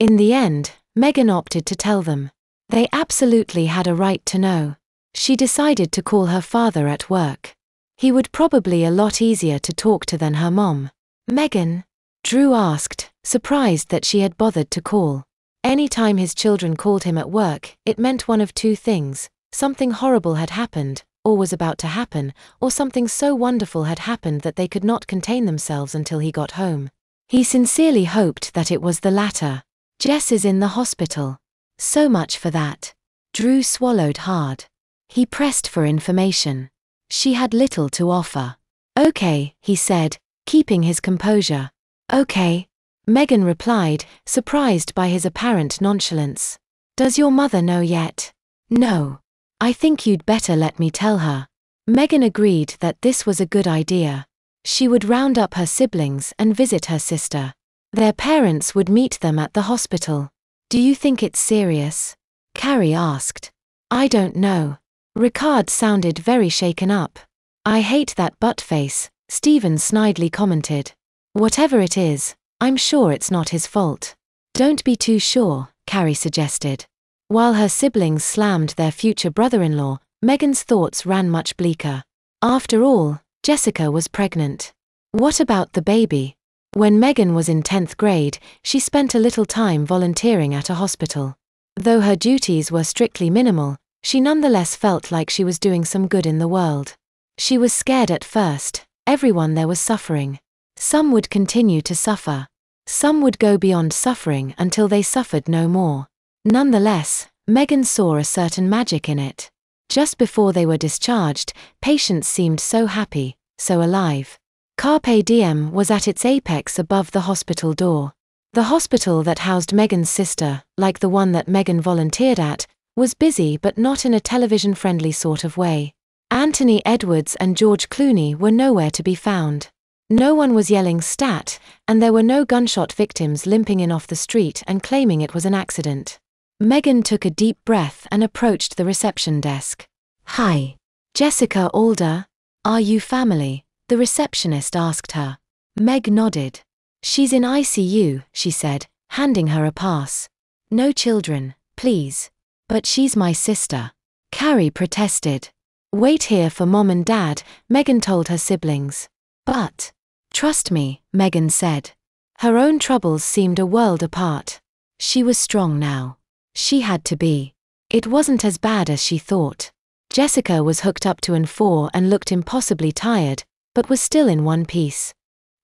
In the end, Megan opted to tell them. They absolutely had a right to know. She decided to call her father at work. He would probably a lot easier to talk to than her mom. Megan? Drew asked, surprised that she had bothered to call. Anytime his children called him at work, it meant one of two things: something horrible had happened, or was about to happen, or something so wonderful had happened that they could not contain themselves until he got home. He sincerely hoped that it was the latter. Jess is in the hospital. So much for that. Drew swallowed hard. He pressed for information. She had little to offer. Okay, he said, keeping his composure. Okay. Megan replied, surprised by his apparent nonchalance. Does your mother know yet? No. I think you'd better let me tell her. Megan agreed that this was a good idea. She would round up her siblings and visit her sister. Their parents would meet them at the hospital. Do you think it's serious? Carrie asked. I don't know. Ricard sounded very shaken up. I hate that butt face, Stephen snidely commented. Whatever it is, I'm sure it's not his fault. Don't be too sure, Carrie suggested. While her siblings slammed their future brother-in-law, Megan's thoughts ran much bleaker. After all, Jessica was pregnant. What about the baby? When Megan was in 10th grade, she spent a little time volunteering at a hospital. Though her duties were strictly minimal, she nonetheless felt like she was doing some good in the world. She was scared at first. Everyone there was suffering. Some would continue to suffer. Some would go beyond suffering until they suffered no more. Nonetheless, Megan saw a certain magic in it. Just before they were discharged, patients seemed so happy, so alive. Carpe Diem was at its apex above the hospital door. The hospital that housed Megan's sister, like the one that Megan volunteered at, was busy but not in a television-friendly sort of way. Anthony Edwards and George Clooney were nowhere to be found. No one was yelling "stat", and there were no gunshot victims limping in off the street and claiming it was an accident. Megan took a deep breath and approached the reception desk. Hi. Jessica Alder. Are you family? The receptionist asked her. Meg nodded. She's in ICU, she said, handing her a pass. No children, please. But she's my sister. Carrie protested. Wait here for Mom and Dad, Megan told her siblings. But, trust me, Megan said. Her own troubles seemed a world apart. She was strong now. She had to be. It wasn't as bad as she thought. Jessica was hooked up to N4 and looked impossibly tired, but was still in one piece.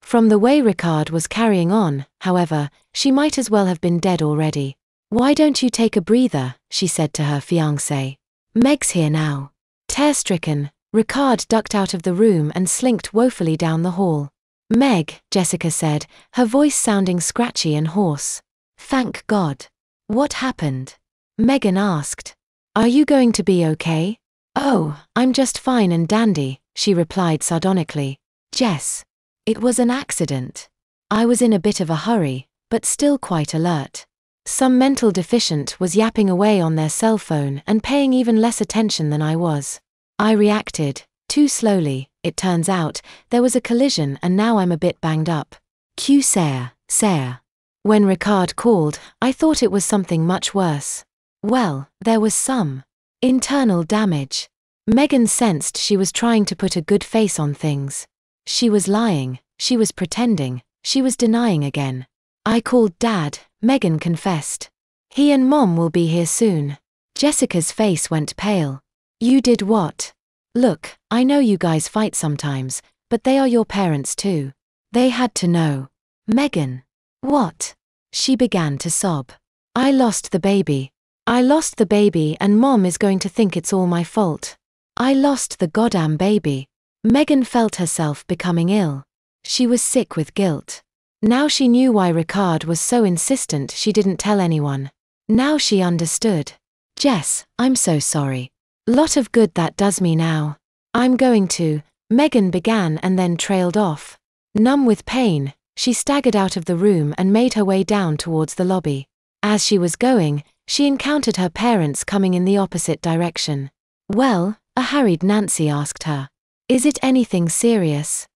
From the way Ricard was carrying on, however, she might as well have been dead already. Why don't you take a breather, she said to her fiancé. Meg's here now. Tear-stricken, Ricard ducked out of the room and slinked woefully down the hall. Meg, Jessica said, her voice sounding scratchy and hoarse. Thank God. What happened? Megan asked. Are you going to be okay? Oh, I'm just fine and dandy, she replied sardonically. Jess. It was an accident. I was in a bit of a hurry, but still quite alert. Some mental deficient was yapping away on their cell phone and paying even less attention than I was. I reacted, too slowly. It turns out, there was a collision and now I'm a bit banged up. Q Sarah. When Ricard called, I thought it was something much worse. Well, there was some internal damage. Megan sensed she was trying to put a good face on things. She was lying, she was pretending, she was denying again. I called Dad, Megan confessed. He and Mom will be here soon. Jessica's face went pale. You did what? Look, I know you guys fight sometimes, but they are your parents too. They had to know. Megan. What? She began to sob. I lost the baby. I lost the baby and Mom is going to think it's all my fault. I lost the goddamn baby. Megan felt herself becoming ill. She was sick with guilt. Now she knew why Ricard was so insistent she didn't tell anyone. Now she understood. Jess, I'm so sorry. Lot of good that does me now. I'm going to, Megan began and then trailed off. Numb with pain, she staggered out of the room and made her way down towards the lobby. As she was going, she encountered her parents coming in the opposite direction. Well, a harried Nancy asked her. Is it anything serious?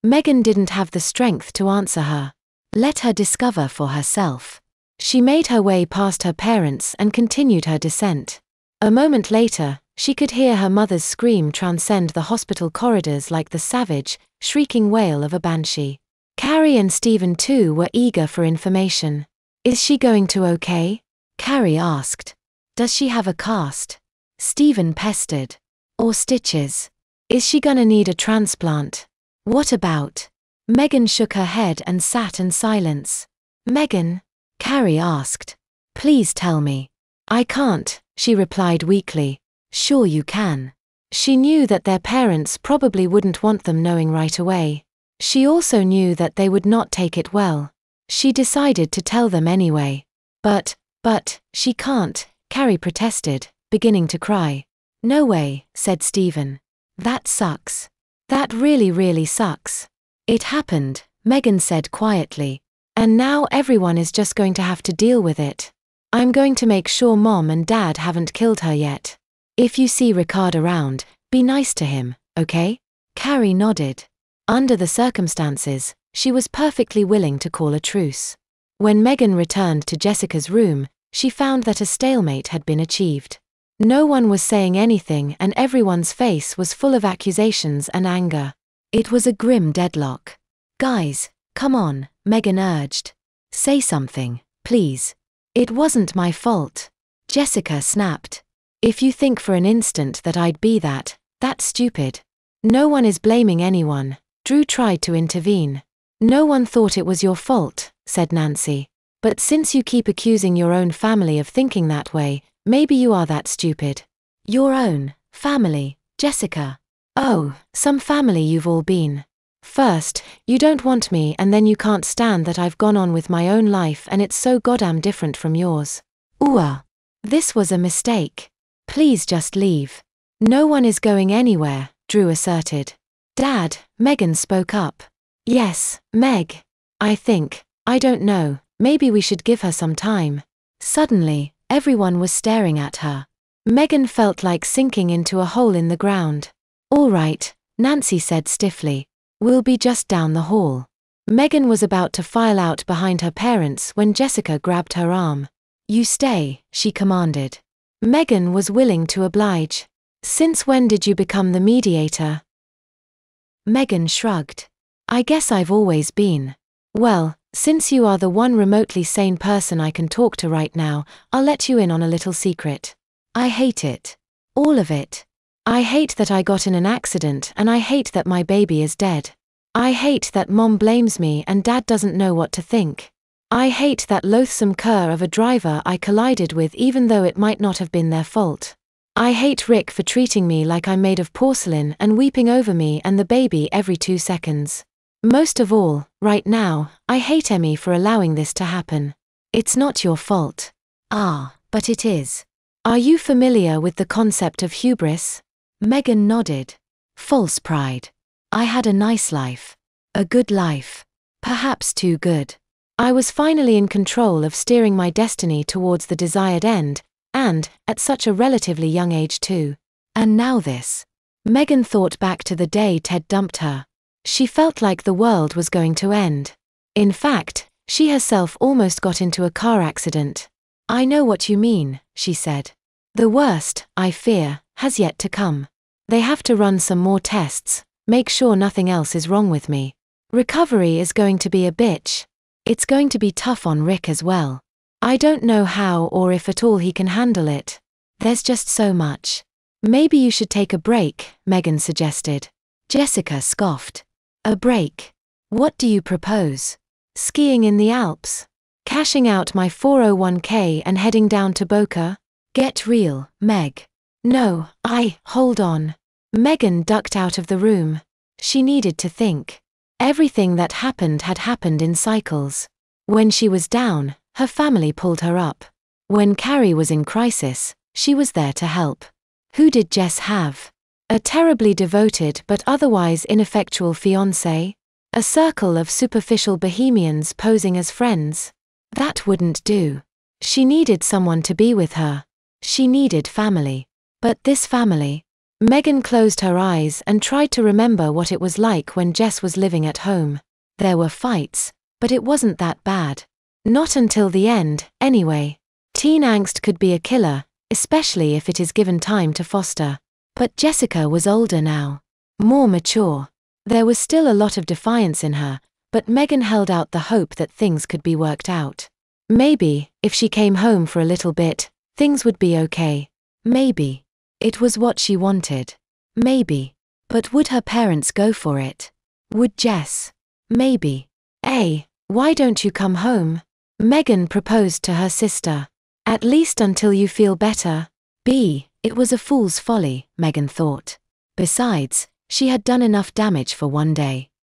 Megan didn't have the strength to answer her. Let her discover for herself. She made her way past her parents and continued her descent. A moment later, she could hear her mother's scream transcend the hospital corridors like the savage, shrieking wail of a banshee. Carrie and Stephen too were eager for information. "Is she going to okay?" Carrie asked. "Does she have a cast?" Stephen pestered. "Or stitches? Is she gonna need a transplant?" "What about?" Megan shook her head and sat in silence. "Megan?" Carrie asked. "Please tell me." "I can't," she replied weakly. "Sure you can." She knew that their parents probably wouldn't want them knowing right away. She also knew that they would not take it well. She decided to tell them anyway. But, she can't," Carrie protested, beginning to cry. "No way," said Stephen. "That sucks. That really sucks." "It happened," Megan said quietly. "And now everyone is just going to have to deal with it. I'm going to make sure Mom and Dad haven't killed her yet. If you see Ricard around, be nice to him, okay?" Carrie nodded. Under the circumstances, she was perfectly willing to call a truce. When Megan returned to Jessica's room, she found that a stalemate had been achieved. No one was saying anything and everyone's face was full of accusations and anger. It was a grim deadlock. "Guys, come on," Megan urged. "Say something, please." "It wasn't my fault," Jessica snapped. "If you think for an instant that I'd be that, that's stupid. No one is blaming anyone." Drew tried to intervene. "No one thought it was your fault," said Nancy. "But since you keep accusing your own family of thinking that way, maybe you are that stupid." "Your own family, Jessica? Oh, some family you've all been. First, you don't want me and then you can't stand that I've gone on with my own life and it's so goddamn different from yours. Ooh. This was a mistake. Please just leave." "No one is going anywhere," Drew asserted. "Dad," Megan spoke up. "Yes, Meg. I don't know, maybe we should give her some time." Suddenly, everyone was staring at her. Megan felt like sinking into a hole in the ground. "All right," Nancy said stiffly. "We'll be just down the hall." Megan was about to file out behind her parents when Jessica grabbed her arm. "You stay," she commanded. Megan was willing to oblige. "Since when did you become the mediator?" Megan shrugged. "I guess I've always been." "Well, since you are the one remotely sane person I can talk to right now, I'll let you in on a little secret. I hate it. All of it. I hate that I got in an accident and I hate that my baby is dead. I hate that Mom blames me and Dad doesn't know what to think. I hate that loathsome cur of a driver I collided with even though it might not have been their fault. I hate Rick for treating me like I'm made of porcelain and weeping over me and the baby every 2 seconds. Most of all, right now, I hate Emmy for allowing this to happen. It's not your fault." "Ah, but it is." "Are you familiar with the concept of hubris?" Megan nodded. "False pride. I had a nice life. A good life. Perhaps too good. I was finally in control of steering my destiny towards the desired end, and, at such a relatively young age too. And now this." Megan thought back to the day Ted dumped her. She felt like the world was going to end. In fact, she herself almost got into a car accident. "I know what you mean," she said. "The worst, I fear, has yet to come. They have to run some more tests, make sure nothing else is wrong with me. Recovery is going to be a bitch. It's going to be tough on Rick as well. I don't know how or if at all he can handle it. There's just so much." "Maybe you should take a break," Megan suggested. Jessica scoffed. "A break? What do you propose? Skiing in the Alps? Cashing out my 401k and heading down to Boca? Get real, Meg." "No, hold on." Megan ducked out of the room. She needed to think. Everything that happened had happened in cycles. When she was down, her family pulled her up. When Carrie was in crisis, she was there to help. Who did Jess have? A terribly devoted but otherwise ineffectual fiancé? A circle of superficial bohemians posing as friends? That wouldn't do. She needed someone to be with her. She needed family. But this family? Megan closed her eyes and tried to remember what it was like when Jess was living at home. There were fights, but it wasn't that bad. Not until the end, anyway. Teen angst could be a killer, especially if it is given time to foster. But Jessica was older now. More mature. There was still a lot of defiance in her, but Megan held out the hope that things could be worked out. Maybe, if she came home for a little bit, things would be okay. Maybe. It was what she wanted. Maybe. But would her parents go for it? Would Jess? Maybe. A. Why don't you come home? Megan proposed to her sister. At least until you feel better. B. It was a fool's folly, Megan thought. Besides, she had done enough damage for one day.